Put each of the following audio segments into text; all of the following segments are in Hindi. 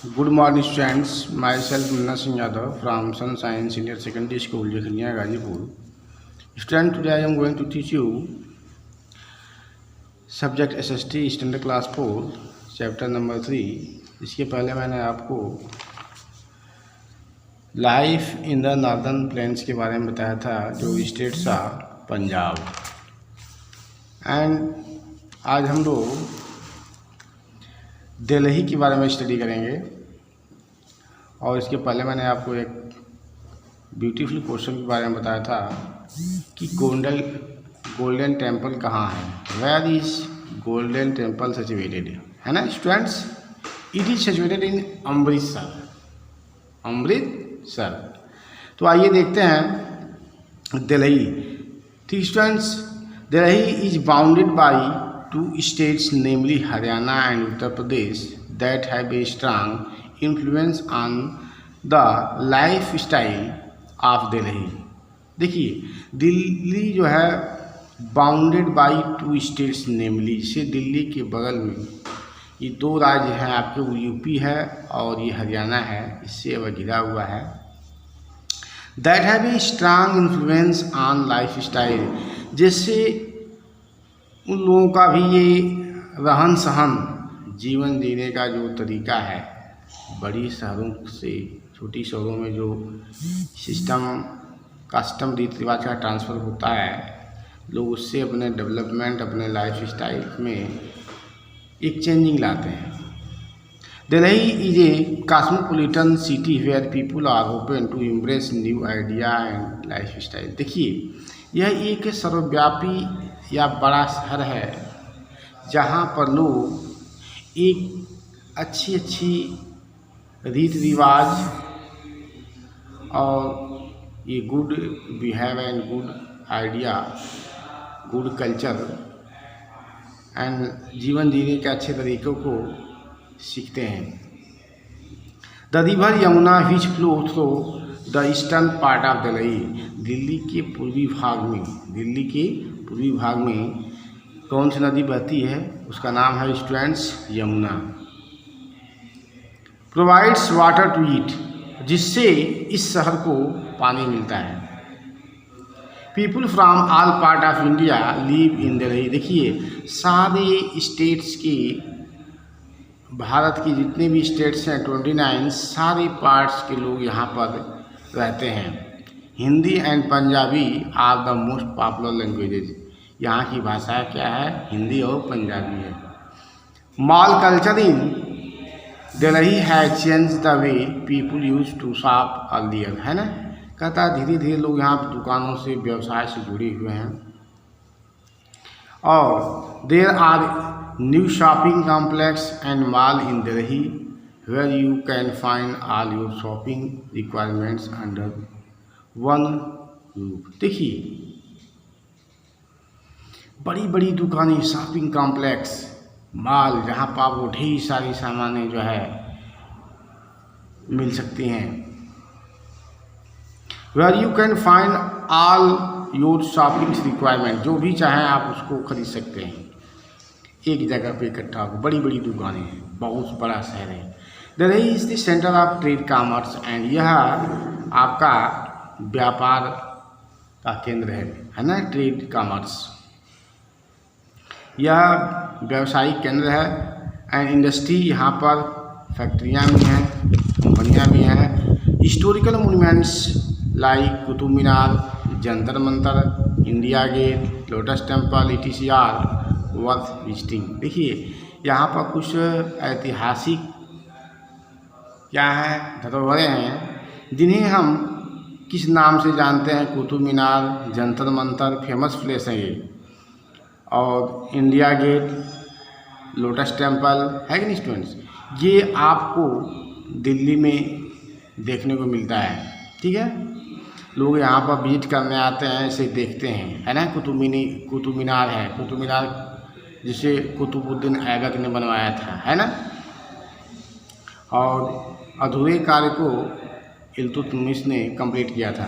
Good morning students, myself Munna Singh Yadav from Sunshine Senior Secondary School, Jakhania, Gazipur. Student, today I am going to teach you subject SST Standard Class 4, chapter number 3. इसके पहले मैंने आपको life in the northern plains के बारे में बताया था, जो स्टेट्स था पंजाब। एंड आज हम लोग दिल्ली के बारे में स्टडी करेंगे। और इसके पहले मैंने आपको एक ब्यूटीफुल क्वेश्चन के बारे में बताया था कि गोल्डन टेम्पल कहाँ है, where is Golden Temple situated, है ना students. It is situated in Amritsar. तो आइए देखते हैं दिल्ली। ठीक students, Delhi is bounded by two states, namely Haryana and Uttar Pradesh, that have a strong influence on the lifestyle of Delhi। देखिए, दिल्ली जो है बाउंडेड बाई टू स्टेट्स, नेमली, जैसे दिल्ली के बगल में ये दो राज्य हैं आपके, वो यूपी है और ये हरियाणा है, इससे वह घिरा हुआ है। That have a strong influence on life style, जिससे उन लोगों का भी ये रहन सहन, जीवन जीने का जो तरीका है, बड़ी शहरों से छोटी शहरों में जो कस्टम रीति रिवाज का ट्रांसफ़र होता है, लोग उससे अपने डेवलपमेंट, अपने लाइफ स्टाइल में एक चेंजिंग लाते हैं। Delhi is a cosmopolitan city where people are open to embrace new idea and lifestyle. देखिए, यह एक सर्वव्यापी या बड़ा शहर है जहाँ पर लोग एक अच्छी रीति रिवाज और ये good behave and good idea, good culture and जीवन जीने के अच्छे तरीक़ों को सीखते हैं। The river Yamuna which flow through the eastern part of Delhi. Delhi के पूर्वी भाग में कौन सी नदी बहती है, उसका नाम है students Yamuna. Provides water to eat, जिससे इस शहर को पानी मिलता है। People from all part of India live in Delhi. देखिए, सारे स्टेट्स के, भारत की जितने भी स्टेट्स हैं 29, सारे पार्ट्स के लोग यहाँ पर रहते हैं। Hindi and Punjabi are the most popular languages. यहाँ की भाषा क्या है, हिंदी और पंजाबी है। Mall culture in Delhi has change the way people use to shop earlier, है ना। कहता है धीरे धीरे लोग यहाँ दुकानों से, व्यवसाय से जुड़े हुए हैं। और there are new shopping complex and mall in Delhi where you can find all your shopping requirements under one roof। देखिए, बड़ी बड़ी दुकानें, शॉपिंग कॉम्प्लेक्स, मॉल, जहाँ पर आपको ढेर सारी सामानें जो है मिल सकती हैं। where you can find all your shopping requirement, जो भी चाहें आप उसको खरीद सकते हैं। एक जगह पे इकट्ठा हो, बड़ी बड़ी दुकानें हैं, बहुत बड़ा शहर है। Delhi is the centre of trade commerce and, यह आपका व्यापार का केंद्र है ना, ट्रेड कॉमर्स, यह व्यावसायिक केंद्र है। एंड इंडस्ट्री, यहाँ पर फैक्ट्रियाँ भी हैं, कंपनियाँ भी हैं। Historical monuments like Qutub Minar, Jantar Mantar, India Gate, Lotus Temple etc are worth visiting. देखिए, यहाँ पर कुछ ऐतिहासिक क्या है, धरोहरें हैं, जिन्हें हम किस नाम से जानते हैं। कुतुब मीनार, जंतर मंतर फेमस प्लेस हैं ये, और इंडिया गेट, लोटस टेम्पल, है कि नहीं स्टूडेंट्स। ये आपको दिल्ली में देखने को मिलता है। ठीक है, लोग यहाँ पर विजिट करने आते हैं, इसे देखते हैं, है ना। कुतुब मीनार है, कुतुब मीनार जिसे कुतुबुद्दीन ऐबक ने बनवाया था, है ना। और अधूरे कार्य को इल्तुतमिश ने कंप्लीट किया था।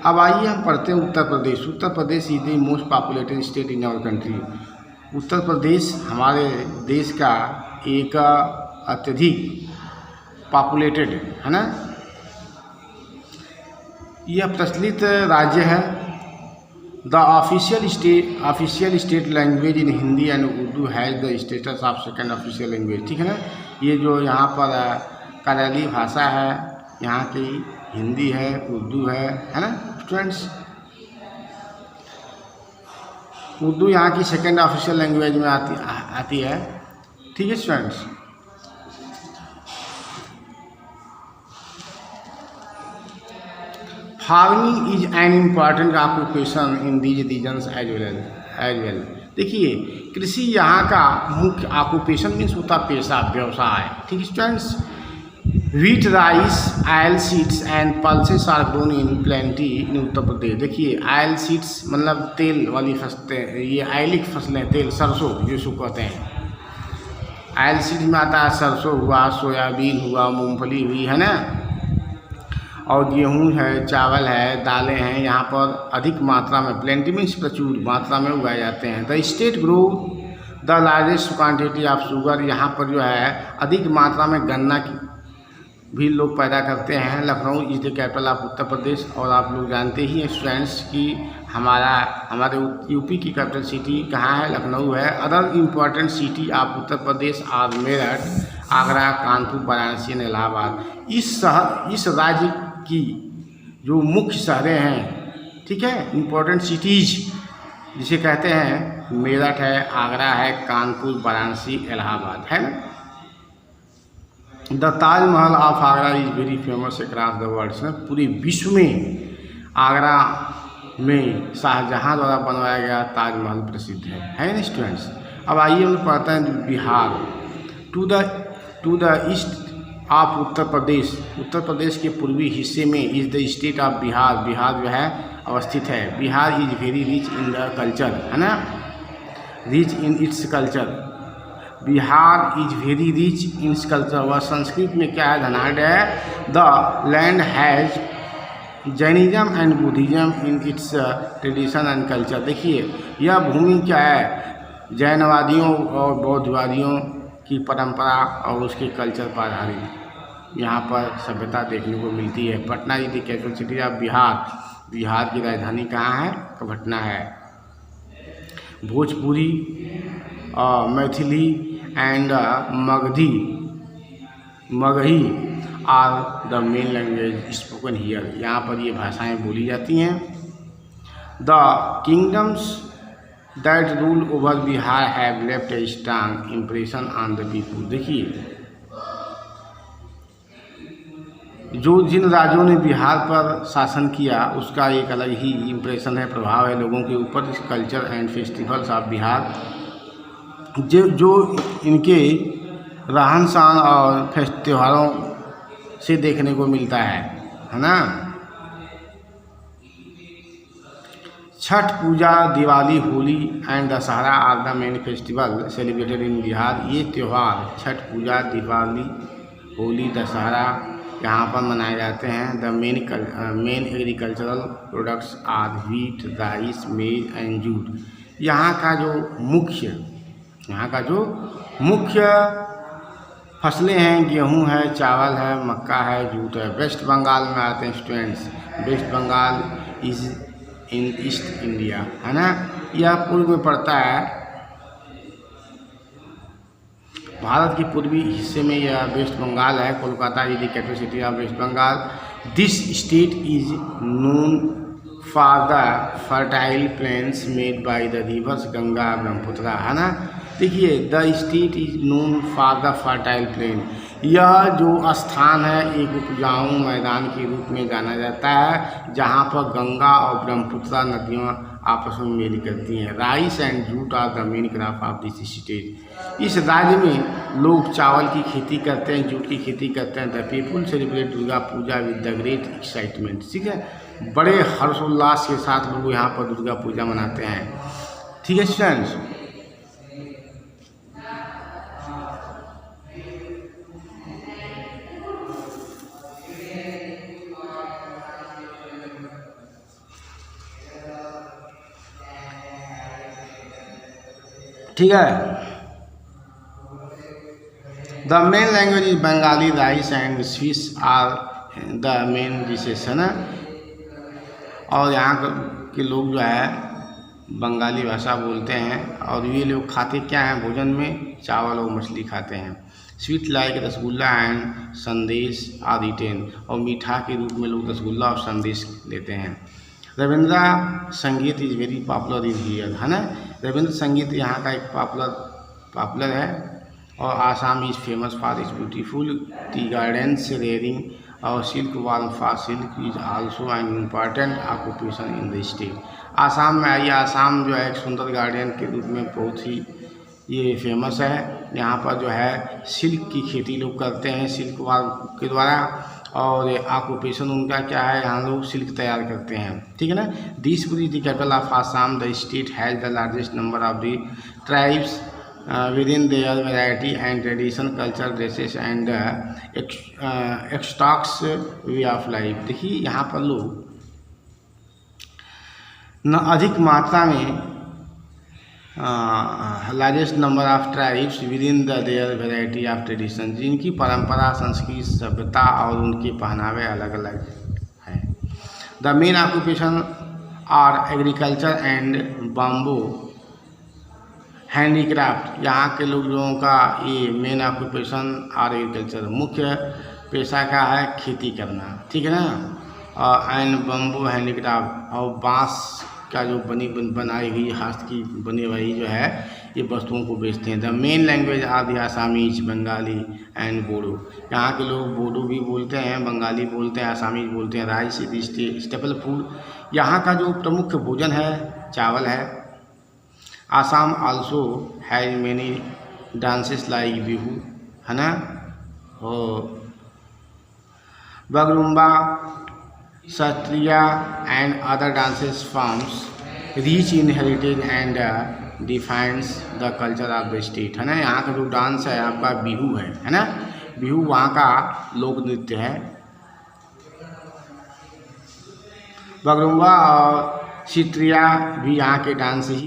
अब आइए हम पढ़ते हैं Uttar Pradesh. Uttar Pradesh is the most populated state in our country. Uttar Pradesh हमारे देश का एक अत्यधिक पॉपुलेटेड है ना। यह प्रचलित राज्य है। The official state language in Hindi and Urdu has the status of second official language, ठीक है ना। ये जो यहाँ पर कार्यालयीय भाषा है यहाँ की हिंदी है, उर्दू है ना स्टूडेंट्स। उर्दू यहाँ की सेकेंड ऑफिशियल लैंग्वेज में आती है, ठीक है students. Farming is an important occupation in these regions as well. देखिए कृषि यहाँ का मुख्य ऑक्यूपेशन मीन्स होता पेशा, व्यवसाय, ठीक है students. Wheat, rice, oil seeds and pulses are grown in plenty in Uttar Pradesh. देखिए ऑयल सीड्स मतलब तेल वाली फसलें, ये आयलिक फसलें, तेल, सरसों जिसको कहते हैं। ऑयल सीड्स में आता है सरसों हुआ, सोयाबीन हुआ, मूंगफली हुई, है ना। और गेहूँ है, चावल है, दालें हैं, यहाँ पर अधिक मात्रा में, प्लेंटी मीन्स प्रचुर मात्रा में उगाए जाते हैं। The state grow the largest quantity of sugar. यहाँ पर जो है अधिक मात्रा में गन्ना की भी लोग पैदा करते हैं। Lucknow is the capital of Uttar Pradesh. और आप लोग जानते ही हैं स्टूडेंट्स कि हमारे यूपी की कैपिटल सिटी कहाँ है, लखनऊ है। Other important city of Uttar Pradesh are Meerut, Agra, Kanpur, Varanasi and Allahabad. इस राज्य की जो मुख्य शहरें हैं, ठीक है, इम्पोर्टेंट सिटीज़ जिसे कहते हैं, मेरठ है, आगरा है, कानपुर, वाराणसी, इलाहाबाद, है ना। The Taj Mahal of Agra is very famous across the world. पूरे विश्व में आगरा में शाहजहाँ द्वारा बनवाया गया ताजमहल प्रसिद्ध है ना स्टूडेंट्स। अब आइए हम पढ़ते हैं Bihar. To the east of Uttar Pradesh. Uttar Pradesh के पूर्वी हिस्से में is the state of Bihar. Bihar जो है अवस्थित है। Bihar is very rich in the culture, है ना, rich in its culture. Bihar is very rich in culture. वह संस्कृत में क्या है, धनाढ़ है। The land has Jainism and Buddhism in its tradition and culture. देखिए यह भूमि क्या है, जैनवादियों और बौद्धवादियों की परंपरा और उसके कल्चर पर आधारित यहाँ पर सभ्यता देखने को मिलती है। Patna is the capital city of Bihar. Bihar की राजधानी कहाँ है, पटना है। Bhojpuri, Maithili and Magahi are the main language spoken here. यहाँ पर ये भाषाएं बोली जाती हैं। The kingdoms that rule over Bihar have left a strong impression on the people. देखिए जिन राज्यों ने बिहार पर शासन किया उसका एक अलग ही इम्प्रेशन है, प्रभाव है लोगों के ऊपर। Culture and festivals of Bihar, जो इनके रहन सहन और त्योहारों से देखने को मिलता है ना। Chhath Puja, Diwali, Holi and Dussehra are the main festival celebrated in Bihar. ये त्यौहार छठ पूजा, दिवाली, होली, दशहरा यहाँ पर मनाए जाते हैं। The main agricultural products are wheat, rice, maize and jute. यहाँ का जो मुख्य फसलें हैं, गेहूँ है, चावल है, मक्का है, जूट है। वेस्ट बंगाल में आते हैं students. West Bengal is in east India, है ना। यह पूर्व में पड़ता है, भारत के पूर्वी हिस्से में यह वेस्ट बंगाल है। Kolkata is the capital city of west Bengal. This state is known for the fertile plains made by the rivers Ganga, Brahmaputra, है ना। देखिए the state is known for the fertile plain. यह जो स्थान है एक उपजाऊ मैदान के रूप में जाना जाता है, जहाँ पर गंगा और ब्रह्मपुत्र नदियाँ आपस में मेल करती हैं। Rice and jute are the main crop of this state. इस राज्य में लोग चावल की खेती करते हैं, जूट की खेती करते हैं। The people celebrate Durga Puja with the great excitement. ठीक है, बड़े हर्षोल्लास के साथ लोग यहाँ पर दुर्गा पूजा मनाते हैं। ठीक है स्टूडेंट्स, ठीक है। The main language is Bengali, rice and fish are the main dishes, है ना। और यहाँ के लोग जो है बंगाली भाषा बोलते हैं और ये लोग खाते क्या हैं भोजन में, चावल और मछली खाते हैं। स्वीट लाइक रसगुल्ला एंड संदेश आर ईटेन, और मीठा के रूप में लोग रसगुल्ला और संदेश लेते हैं। रविंद्र संगीत is very popular in here, है ना। रविंद्र संगीत यहाँ का एक पॉपुलर है। और Assam is famous for its beautiful tea gardens, rearing और silk worm for silk is also an important occupation in the state. Assam में आइए, आसाम जो है एक सुंदर गार्डन के रूप में बहुत ही ये फेमस है। यहाँ पर जो है सिल्क की खेती लोग करते हैं सिल्क वार्म के द्वारा, और ऑक्यूपेशन उनका क्या है, यहाँ लोग सिल्क तैयार करते हैं, ठीक है ना। Dispur is the capital of Assam, the state has the largest number of the tribes within their variety and tradition, culture, dresses and extracts way of life। देखिए यहाँ पर लोग न अधिक मात्रा में largest number of tribes within their variety of tradition, जिनकी परंपरा, संस्कृति, सभ्यता और उनके पहनावे अलग अलग हैं। The main occupation are agriculture and bamboo handicraft. यहाँ के लोगों का ये मेन ऑक्यूपेशन और एग्रीकल्चर, मुख्य पेशा का है खेती करना, ठीक है ना। और एंड बम्बू हैंडीक्राफ्ट, और बांस का जो बनाई हुई हाथ की बनी हुई जो है ये वस्तुओं को बेचते हैं। The main language are the Assamese, Bengali and Bodo. यहाँ के लोग बोडो भी बोलते हैं, बंगाली बोलते हैं, आसामीज बोलते हैं। राइस इज स्टेपल फूड, यहाँ का जो प्रमुख भोजन है चावल है। Assam also has many dances like Bihu, है ना, और Bagurumba, Sattriya and other dances forms rich in heritage and defines the culture of the state, है ना। यहाँ का जो डांस है आपका बिहू है ना। बिहू वहाँ का लोक नृत्य है। बगरुम्बा और सत्रिया भी यहाँ के डांस ही